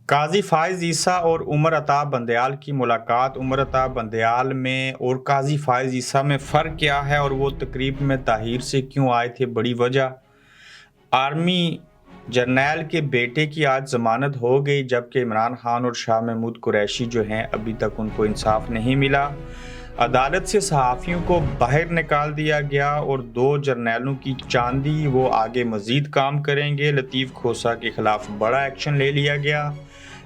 काजी फ़ाइज़ ईसा और उमर अता बंदयाल की मुलाकात। उमर अता बंदयाल में और काजी फ़ाइज़ ईसा में फ़र्क क्या है और वो तकरीब में ताहीर से क्यों आए थे? बड़ी वजह, आर्मी जरनैल के बेटे की आज ज़मानत हो गई, जबकि इमरान खान और शाह महमूद कुरैशी जो हैं अभी तक उनको इंसाफ नहीं मिला। अदालत से सहाफ़ियों को बाहर निकाल दिया गया और दो जरनैलों की चांदी, वो आगे मज़ीद काम करेंगे। लतीफ़ खोसा के ख़िलाफ़ बड़ा एक्शन ले लिया गया,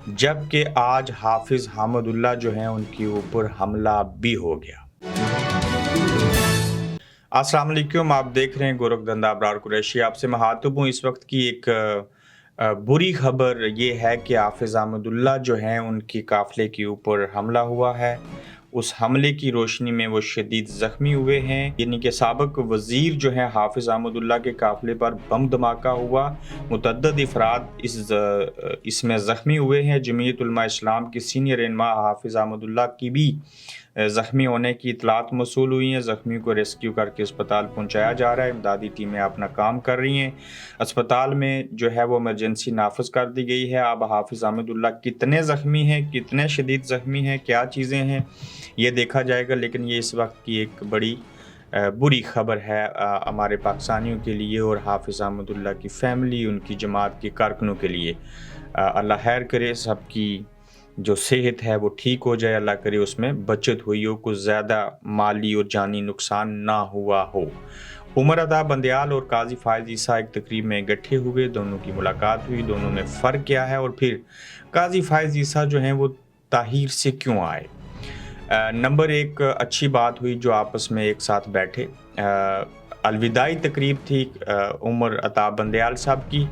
जबकि आज हाफिज़ हमीदुल्लाह जो हैं उनके ऊपर हमला भी हो गया। अस्सलाम वालेकुम, आप देख रहे हैं गोरखधंधा अबरार कुरैशी। आपसे मुखातिब हूँ। इस वक्त की एक बुरी खबर ये है कि हाफिज़ हमीदुल्लाह जो हैं उनके काफ़िले के ऊपर हमला हुआ है। उस हमले की रोशनी में वो शदीद ज़ख्मी हुए हैं। यानी कि साबिक़ वज़ीर जो हैं हाफिज़ हमीदुल्लाह के काफ़िले पर बम धमाका हुआ, मुतअद्दिद अफ़राद इसमें ज़ख्मी हुए हैं। जमीयत उलमा इस्लाम की सीनियर रहनुमा हाफिज़ हमीदुल्लाह की भी ज़ख्मी होने की इतलात मौसूल हुई हैं। ज़ख्मियों को रेस्क्यू करके अस्पताल पहुंचाया जा रहा है। इमदादी टीमें अपना काम कर रही हैं। अस्पताल में जो है वो इमरजेंसी नाफिज कर दी गई है। अब हाफिज़ हमीदुल्लाह कितने ज़ख्मी हैं, कितने शदीद ज़ख्मी हैं, क्या चीज़ें हैं, ये देखा जाएगा। लेकिन ये इस वक्त की एक बड़ी बुरी खबर है हमारे पाकिस्तानियों के लिए और हाफिज़ हमीदुल्लाह की फ़ैमिली, उनकी जमात के कारकुनों के लिए। अल्लाह खैर करे, सबकी जो सेहत है वो ठीक हो जाए, अल्लाह करे उसमें बचत हुई हो, कुछ ज़्यादा माली और जानी नुकसान ना हुआ हो। उमर अता बंदयाल और काजी फ़ाइज़ ईसा एक तकरीब में इकट्ठे हुए, दोनों की मुलाकात हुई, दोनों में फ़र्क क्या है और फिर काजी फ़ाइज़ ईसा जो हैं वो ताहीर से क्यों आए। नंबर एक, अच्छी बात हुई जो आपस में एक साथ बैठे। अलविदाई तकरीब थी उमर अता बंदयाल साहब की,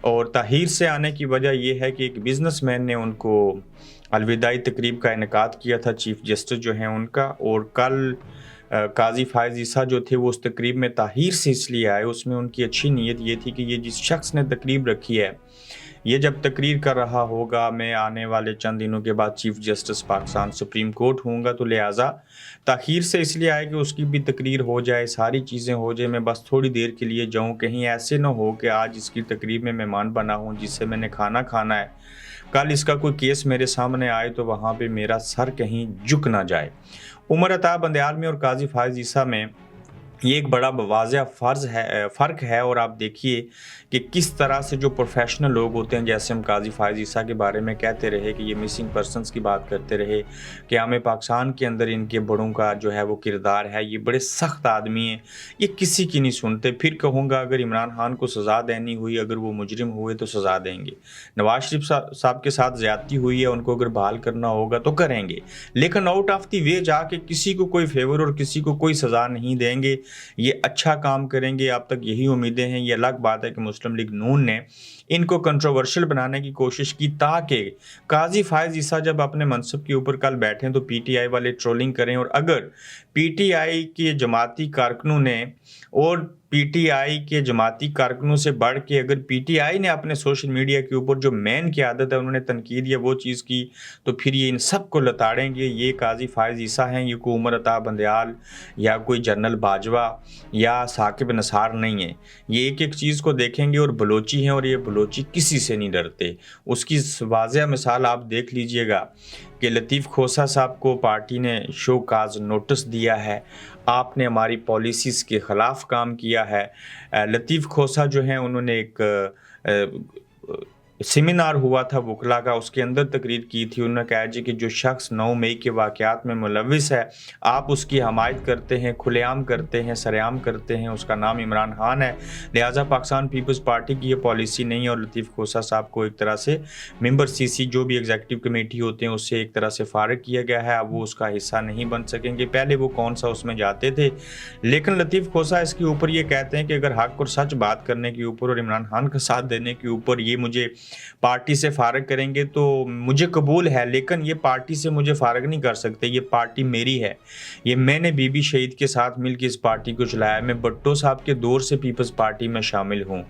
और ताहीर से आने की वजह यह है कि एक बिज़नेसमैन ने उनको अलविदाई तकरीब का इनेकाद किया था, चीफ जस्टिस जो हैं उनका। और कल काजी फ़ाइज़ ईसा जो थे वो उस तकरीब में ताहीर से इसलिए आए, उसमें उनकी अच्छी नीयत ये थी कि ये जिस शख्स ने तकरीब रखी है, ये जब तकरीर कर रहा होगा, मैं आने वाले चंद दिनों के बाद chief justice Pakistan supreme court होऊंगा, तो लिहाजा ताख़ीर से इसलिए आए कि उसकी भी तकरीर हो जाए, सारी चीज़ें हो जाए, मैं बस थोड़ी देर के लिए जाऊं, कहीं ऐसे ना हो कि आज इसकी तकरीब में मेहमान बना हूं जिससे मैंने खाना खाना है, कल इसका कोई केस मेरे सामने आए तो वहाँ पर मेरा सर कहीं झुक ना जाए। उमर अता बंदयाल में और काजी फ़ाइज़ ईसा में ये एक बड़ा वाज़ेह फ़र्क है। और आप देखिए कि किस तरह से जो प्रोफेशनल लोग होते हैं, जैसे हम काजी फ़ाइज़ ईसा के बारे में कहते रहे कि ये मिसिंग पर्सनस की बात करते रहे कि हमें पाकिस्तान के अंदर इनके बड़ों का जो है वो किरदार है, ये बड़े सख्त आदमी हैं, ये किसी की नहीं सुनते। फिर कहूँगा अगर इमरान खान को सज़ा देनी हुई, अगर वो मुजरिम हुए तो सज़ा देंगे। नवाज शरीफ साहब के साथ ज़्यादती हुई है, उनको अगर बहाल करना होगा तो करेंगे, लेकिन आउट ऑफ द वे जाके किसी को कोई फेवर और किसी को कोई सज़ा नहीं देंगे। ये अच्छा काम करेंगे, अब तक यही उम्मीदें हैं। ये अलग बात है कि मुस्लिम लीग नून ने इनको कंट्रोवर्शियल बनाने की कोशिश की ताकि काजी फ़ाइज़ ईसा जब अपने मनसब के ऊपर कल बैठें तो पीटीआई वाले ट्रोलिंग करें। और अगर पीटीआई के जमाती कारकुनों ने और पीटीआई के जमाती कारकुनों से बढ़ के अगर पीटीआई ने अपने सोशल मीडिया के ऊपर जो मेन की आदत है उन्होंने तनकीद या वो चीज़ की, तो फिर ये इन सब को लताड़ेंगे। ये काजी फ़ाइज़ ईसा हैं, ये कोई उमर अता बंदयाल या कोई जनरल बाजवा या साकिब नसार नहीं है। ये एक एक चीज़ को देखेंगे और बलोची हैं, और ये बलोची किसी से नहीं डरते। उसकी वाज़ेह मिसाल आप देख लीजिएगा कि लतीफ़ खोसा साहब को पार्टी ने शो काज नोटिस दिया है, आपने हमारी पॉलिसीज़ के ख़िलाफ़ काम किया है। लतीफ़ खोसा जो हैं उन्होंने एक सेमिनार हुआ था वकला का, उसके अंदर तकरीर की थी। उन्होंने कहा जी कि जो शख्स 9 मई के वाक़यात में मुलविस है, आप उसकी हमायत करते हैं, खुलेआम करते हैं, सरेआम करते हैं, उसका नाम इमरान खान है। लिहाजा पाकिस्तान पीपल्स पार्टी की ये पॉलिसी नहीं है। और लतीफ़ खोसा साहब को एक तरह से मेंबर सीसी जो भी एग्जीक्यूटिव कमेटी होते हैं उससे एक तरह से फ़ारिग किया गया है, अब वो उसका हिस्सा नहीं बन सकेंगे। पहले वो कौन सा उसमें जाते थे। लेकिन लतीफ़ खोसा इसके ऊपर ये कहते हैं कि अगर हक़ और सच बात करने के ऊपर और इमरान खान का साथ देने के ऊपर ये मुझे पार्टी से फ़ारिग करेंगे तो मुझे कबूल है, लेकिन ये पार्टी से मुझे फ़ारिग नहीं कर सकते। ये पार्टी मेरी है, ये मैंने बीबी शहीद के साथ मिलकर इस पार्टी को चलाया। मैं भुट्टो साहब के दौर से पीपल्स पार्टी में शामिल हूँ,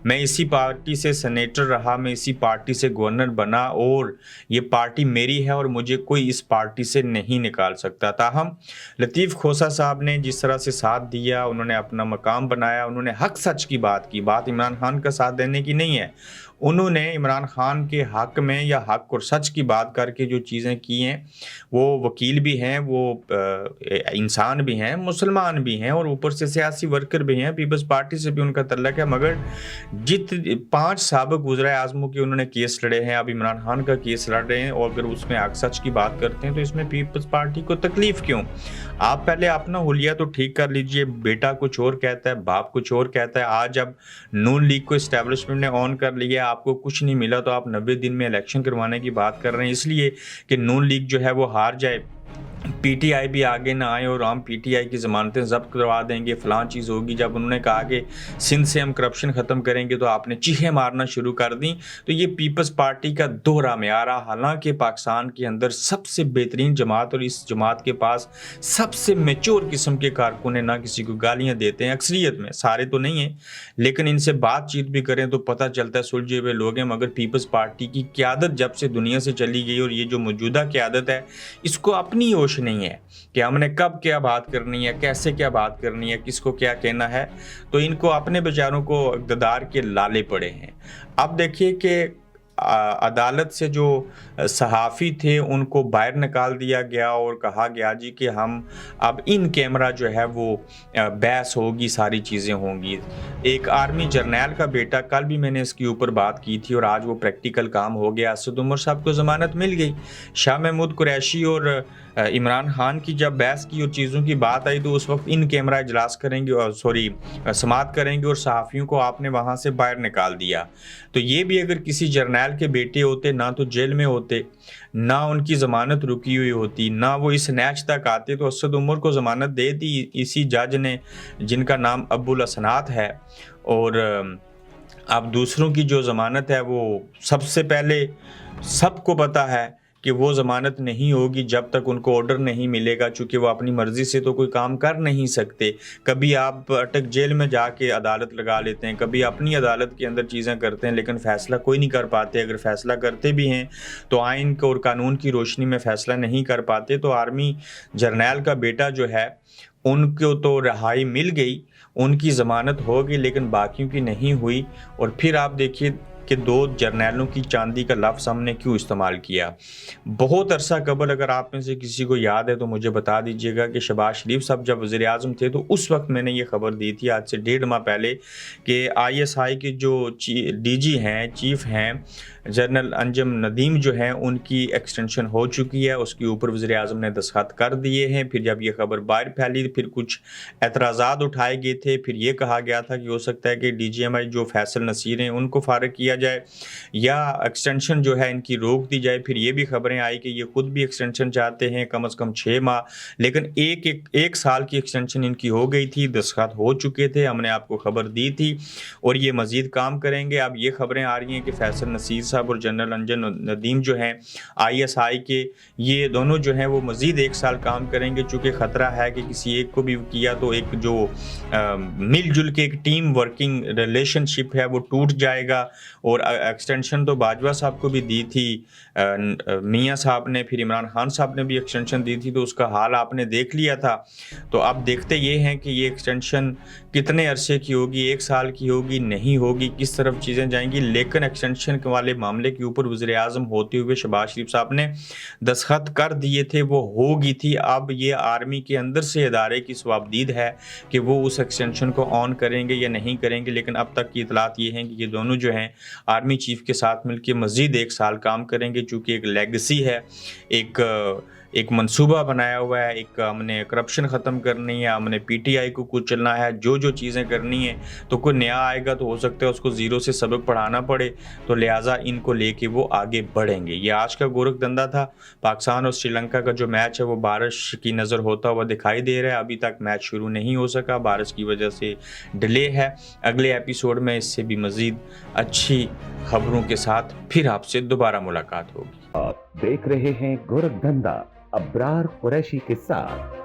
मैं इसी पार्टी से सेनेटर रहा, मैं इसी पार्टी से गवर्नर बना, और ये पार्टी मेरी है और मुझे कोई इस पार्टी से नहीं निकाल सकता। ताहम लतीफ़ खोसा साहब ने जिस तरह से साथ दिया, उन्होंने अपना मकाम बनाया, उन्होंने हक सच की बात की, बात इमरान खान का साथ देने की नहीं है। انہوں نے عمران خان کے حق میں یا حق اور سچ کی بات کر کے جو چیزیں کی ہیں، وہ وکیل بھی ہیں، وہ انسان بھی ہیں، مسلمان بھی ہیں، اور اوپر سے سیاسی ورکر بھی ہیں، پیپلز پارٹی سے بھی ان کا تعلق ہے، مگر 5 سابق وزرائے اعظموں کے انہوں نے کیس لڑے ہیں، اب عمران خان کا کیس لڑ رہے ہیں، اور اگر اس میں حق سچ کی بات کرتے ہیں تو اس میں پیپلز پارٹی کو تکلیف کیوں؟ آپ پہلے اپنا حلیہ تو ٹھیک کر لیجئے، بیٹا کچھ اور کہتا ہے، باپ کچھ اور کہتا ہے، آج اب نون لیگ کو اسٹیبلشمنٹ نے آن کر لیا، آپ کو کچھ نہیں ملا تو آپ 90 دن میں الیکشن کروانے کی بات کر رہے ہیں، اس لیے کہ نون لیگ جو ہے وہ ہار جائے، پی ٹی آئی بھی آگے نہ آئے اور ہم پی ٹی آئی کی ضمانتیں ضبط کروا دیں گے، فلاں چیز ہوگی۔ جب انہوں نے کہا کہ سندھ سے ہم کرپشن ختم کریں گے تو آپ نے چیخیں مارنا شروع کر دیں۔ تو یہ پیپلز پارٹی کا دوہرا معیار، حالانکہ پاکستان کے اندر سب سے بہترین جماعت، اور اس جماعت کے پاس سب سے میچور قسم کے کارکن ہیں، نہ کسی کو گالیاں دیتے ہیں، اکثریت میں، سارے تو نہیں ہیں، لیکن ان سے بات چیت بھی کریں تو پتہ چلتا ہے سلجھے ہوئے لوگ ہیں، مگر پیپلز پارٹی کی قیادت جب سے دنیا سے چلی گئی، اور یہ جو موجودہ قیادت ہے اس کو اپنی ہوش نہیں ہے کہ ہم نے کب کیا بات کرنی ہے، کیسے کیا بات کرنی ہے، کس کو کیا کہنا ہے، تو ان کو اپنے بیچاروں کو اقتدار کے لالے پڑے ہیں۔ اب دیکھیے کہ عدالت سے جو صحافی تھے ان کو باہر نکال دیا گیا اور کہا گیا جی کہ ہم اب ان کیمرہ جو ہے وہ بحث ہوگی، ساری چیزیں ہوں گی۔ ایک آرمی جرنیل کا بیٹا، کل بھی میں نے اس کے اوپر بات کی تھی اور آج وہ پریکٹیکل کام ہو گیا، اسد عمر صاحب کو ضمانت مل گئی۔ شاہ محمود قریشی اور عمران خان کی جب بحث کی اور چیزوں کی بات آئی تو اس وقت ان کیمرہ اجلاس کریں گے، اور سماعت کریں گے، اور صحافیوں کو آپ نے وہاں سے باہر نکال دیا۔ تو یہ بھی اگر کسی جرنیل کے بیٹے ہوتے، نہ تو جیل میں ہوتے، نہ ان کی ضمانت رکی ہوئی ہوتی، نہ وہ اس نیچ تک آتے، تو اسد عمر کو ضمانت دے دی اسی جج نے جن کا نام ابو الحسنات ہے۔ اور اب دوسروں کی جو ضمانت ہے وہ سب سے پہلے سب کو پتہ ہے کہ وہ ضمانت نہیں ہوگی جب تک ان کو آرڈر نہیں ملے گا، چونکہ وہ اپنی مرضی سے تو کوئی کام کر نہیں سکتے۔ کبھی آپ اٹک جیل میں جا کے عدالت لگا لیتے ہیں، کبھی اپنی عدالت کے اندر چیزیں کرتے ہیں، لیکن فیصلہ کوئی نہیں کر پاتے۔ اگر فیصلہ کرتے بھی ہیں تو آئین کو اور قانون کی روشنی میں فیصلہ نہیں کر پاتے۔ تو آرمی جرنیل کا بیٹا جو ہے ان کو تو رہائی مل گئی، ان کی ضمانت ہوگی، لیکن باقیوں کی نہیں ہوئی۔ اور پھر آپ دیکھیے کہ 2 جرنیلوں کی چاندی کا لفظ ہم نے کیوں استعمال کیا۔ بہت عرصہ قبل، اگر آپ میں سے کسی کو یاد ہے تو مجھے بتا دیجئے گا، کہ شہباز شریف صاحب جب وزیر اعظم تھے تو اس وقت میں نے یہ خبر دی تھی، آج سے 1.5 ماہ پہلے، کہ ISI کے جو ڈی جی ہیں، چیف ہیں، جنرل انجم ندیم جو ہیں، ان کی ایکسٹینشن ہو چکی ہے، اس کے اوپر وزیر اعظم نے دستخط کر دیے ہیں۔ پھر جب یہ خبر باہر پھیلی، پھر کچھ اعتراضات اٹھائے گئے تھے، پھر یہ کہا گیا تھا کہ ہو سکتا ہے کہ DGMI جو فیصل نصیر ہیں ان کو فارغ کیا جائے، یا ایکسٹینشن جو ہے ان کی روک دی جائے۔ پھر یہ بھی خبریں آئی کہ یہ خود بھی ایکسٹینشن چاہتے ہیں، کم از کم 6 ماہ، لیکن ایک سال کی ایکسٹینشن ان کی ہو گئی تھی، دستخط ہو چکے تھے، ہم نے آپ کو خبر دی تھی، اور یہ مزید کام کریں گے۔ اب یہ خبریں آ رہی ہیں کہ فیصل نصیر صاحب اور جنرل انجم ندیم جو ہیں ISI کے، یہ دونوں جو ہیں وہ مزید 1 سال کام کریں گے، چونکہ خطرہ ہے کہ کسی ایک کو بھی کیا تو ایک جو مل جل کے ایک ٹیم ورکنگ ریلیشن شپ ہے وہ ٹوٹ جائے گا۔ اور ایکسٹینشن تو باجوہ صاحب کو بھی دی تھی میاں صاحب نے، پھر عمران خان صاحب نے بھی ایکسٹینشن دی تھی، تو اس کا حال آپ نے دیکھ لیا تھا۔ تو اب دیکھتے یہ ہیں کہ یہ ایکسٹینشن کتنے عرصے کی ہوگی، 1 سال کی ہوگی، نہیں ہوگی، کس طرف چیزیں جائیں گی۔ لیکن ایکسٹینشن والے معاملے کے اوپر وزیر اعظم ہوتے ہوئے شہباز شریف صاحب نے دستخط کر دیے تھے، وہ ہوگی تھی۔ اب یہ آرمی کے اندر سے ادارے کی ثوابدید ہے کہ وہ اس ایکسٹینشن کو آن کریں گے یا نہیں کریں گے، لیکن اب تک کی اطلاعات یہ ہیں کہ یہ دونوں جو ہیں آرمی چیف کے ساتھ مل کے مزید 1 سال کام کریں گے، چونکہ ایک لیگسی ہے، ایک منصوبہ بنایا ہوا ہے، ایک ہم نے کرپشن ختم کرنی ہے، ہم نے PTI کو کچلنا ہے، جو چیزیں کرنی ہیں۔ تو کوئی نیا آئے گا تو ہو سکتا ہے اس کو زیرو سے سبق پڑھانا پڑے، تو لہٰذا ان کو لے کے وہ آگے بڑھیں گے۔ یہ آج کا گورکھ دھندا تھا۔ پاکستان اور سری لنکا کا جو میچ ہے وہ بارش کی نظر ہوتا ہوا دکھائی دے رہا ہے، ابھی تک میچ شروع نہیں ہو سکا، بارش کی وجہ سے ڈیلے ہے۔ اگلے ایپیسوڈ میں اس سے بھی مزید اچھی خبروں کے ساتھ پھر آپ سے دوبارہ ملاقات ہوگی۔ آپ دیکھ رہے ہیں گورکھ دھندا ابرار قریشی کے ساتھ۔